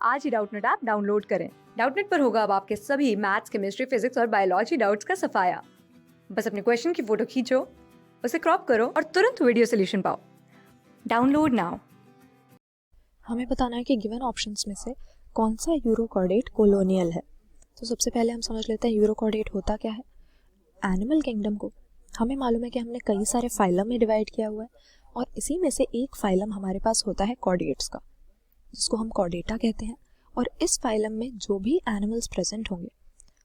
आज ही Doubtnut app download करें। Doubtnut पर होगा अब आपके सभी मैथ्स, केमिस्ट्री, फिजिक्स और बायोलॉजी डाउट्स का सफाया। बस अपने क्वेश्चन की फोटो खींचो, उसे क्रॉप करो और तुरंत वीडियो सोल्यूशन पाओ। Download now. हमें बताना है कि गिवन ऑप्शंस में से कौन सा यूरोकॉर्डेट कोलोनियल है। तो सबसे पहले हम समझ लेते हैं यूरोकॉर्डेट होता क्या है। एनिमल किंगडम को हमें मालूम है कि हमने कई सारे फाइलम में डिवाइड किया हुआ है और इसी में से एक फाइलम हमारे पास होता है कॉर्डेट्स का, जिसको हम कॉर्डेटा कहते हैं। और इस फाइलम में जो भी एनिमल्स प्रेजेंट होंगे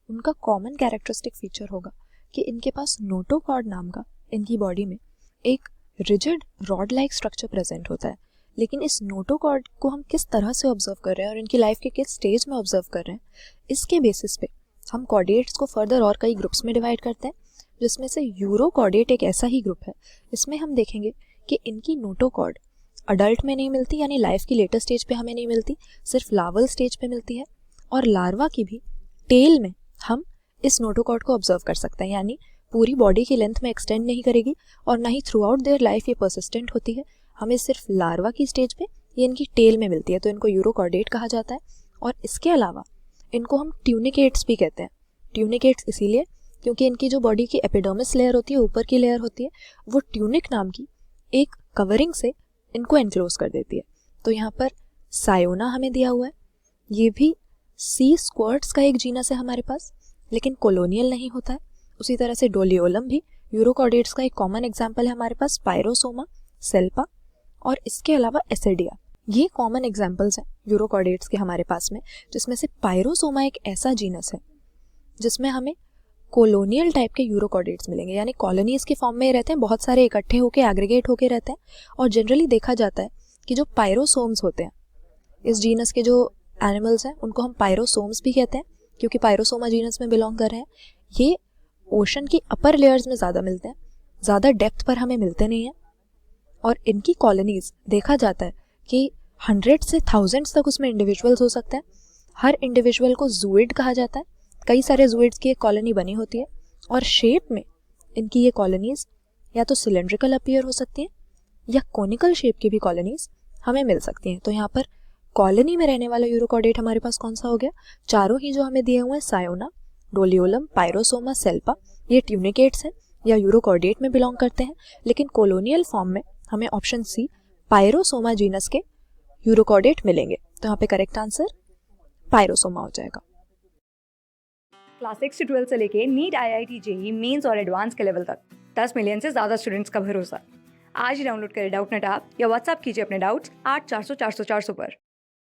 उनका कॉमन कैरेक्टरिस्टिक फीचर होगा कि इनके पास नोटोकॉर्ड नाम का इनकी बॉडी में एक rigid rod like structure present होता है। लेकिन इस नोटोकॉर्ड को हम किस तरह से ऑब्जर्व कर रहे हैं और इनकी लाइफ के किस स्टेज में ऑब्जर्व कर रहे हैं, इसके बेसिस पे हम कॉर्डेट्स को फर्दर और कई ग्रुप्स में डिवाइड करते हैं, जिसमें से यूरोकॉर्डेट एक ऐसा ही ग्रुप है। इसमें हम देखेंगे कि इनकी नोटोकॉर्ड अडल्ट में नहीं मिलती, यानी लाइफ की लेटर स्टेज पे हमें नहीं मिलती, सिर्फ लार्वल स्टेज पे मिलती है। और लार्वा की भी टेल में हम इस नोटोकॉर्ड को ऑब्जर्व कर सकते हैं, यानी पूरी बॉडी की लेंथ में एक्सटेंड नहीं करेगी और ना ही थ्रू आउट देयर लाइफ ये परसिस्टेंट होती है। हमें सिर्फ लार्वा की स्टेज पे ये इनकी टेल में मिलती है, तो इनको यूरोकॉर्डेट कहा जाता है। और इसके अलावा इनको हम ट्यूनिकेट्स भी कहते हैं। ट्यूनिकेट्स इसीलिए क्योंकि इनकी जो बॉडी की एपिडर्मिस लेयर होती है, ऊपर की लेयर होती है, वो ट्यूनिक नाम की एक कवरिंग से इनको एनक्लोज कर देती है। तो यहाँ पर सायोना हमें दिया हुआ है, ये भी सी स्क्वर्ट्स का एक जीनस है हमारे पास, लेकिन कॉलोनियल नहीं होता है। उसी तरह से डोलियोलम भी यूरोकॉर्डेट्स का एक कॉमन एग्जाम्पल है हमारे पास, पायरोसोमा, सेल्पा और इसके अलावा एसिडिया। ये कॉमन एग्जाम्पल्स हैं यूरोकॉर्डेट्स के हमारे पास में, जिसमें से पायरोसोमा एक ऐसा जीनस है जिसमें हमें कॉलोनियल टाइप के यूरोकॉर्डेट्स मिलेंगे, यानी कॉलोनीज के फॉर्म में रहते हैं, बहुत सारे इकट्ठे होकर एग्रीगेट होकर रहते हैं। और जनरली देखा जाता है कि जो पायरोसोम्स होते हैं, इस जीनस के जो एनिमल्स हैं उनको हम पायरोसोम्स भी कहते हैं, क्योंकि पायरोसोमा जीनस में बिलोंग कर रहे हैं। ये ओशन की अपर लेयर्स में ज़्यादा मिलते हैं, ज़्यादा डेप्थ पर हमें मिलते नहीं हैं। और इनकी कॉलोनीज देखा जाता है कि 100 से 1000 तक उसमें इंडिविजुअल्स हो सकते हैं। हर इंडिविजुअल को जूइड कहा जाता है, कई सारे जूइड्स की एक कॉलोनी बनी होती है। और शेप में इनकी ये कॉलोनीज या तो सिलेंड्रिकल अपीयर हो सकती हैं या कोनिकल शेप की भी कॉलोनीज हमें मिल सकती हैं। तो यहाँ पर कॉलोनी में रहने वाला यूरोकॉर्डेट हमारे पास कौन सा हो गया? चारों ही जो हमें दिए हुए हैं, सायोना, डोलियोलम, पायरोसोमा, सेल्पा, ये ट्यूनिकेट्स हैं या यूरोकॉर्डेट में बिलोंग करते हैं। लेकिन कॉलोनियल फॉर्म में हमें ऑप्शन सी पायरोसोमा जीनस के यूरोकॉर्डेट मिलेंगे। तो यहाँ पे करेक्ट आंसर पायरोसोमा हो जाएगा। क्लास 6 से 12 से लेके नीट, IIT, JEE मेंस और एडवांस के लेवल तक 10 मिलियन से ज्यादा स्टूडेंट्स का भरोसा। आज ही डाउनलोड करें डाउटनेट ऐप या व्हाट्सएप कीजिए अपने डाउट्स 8400 400 400 पर।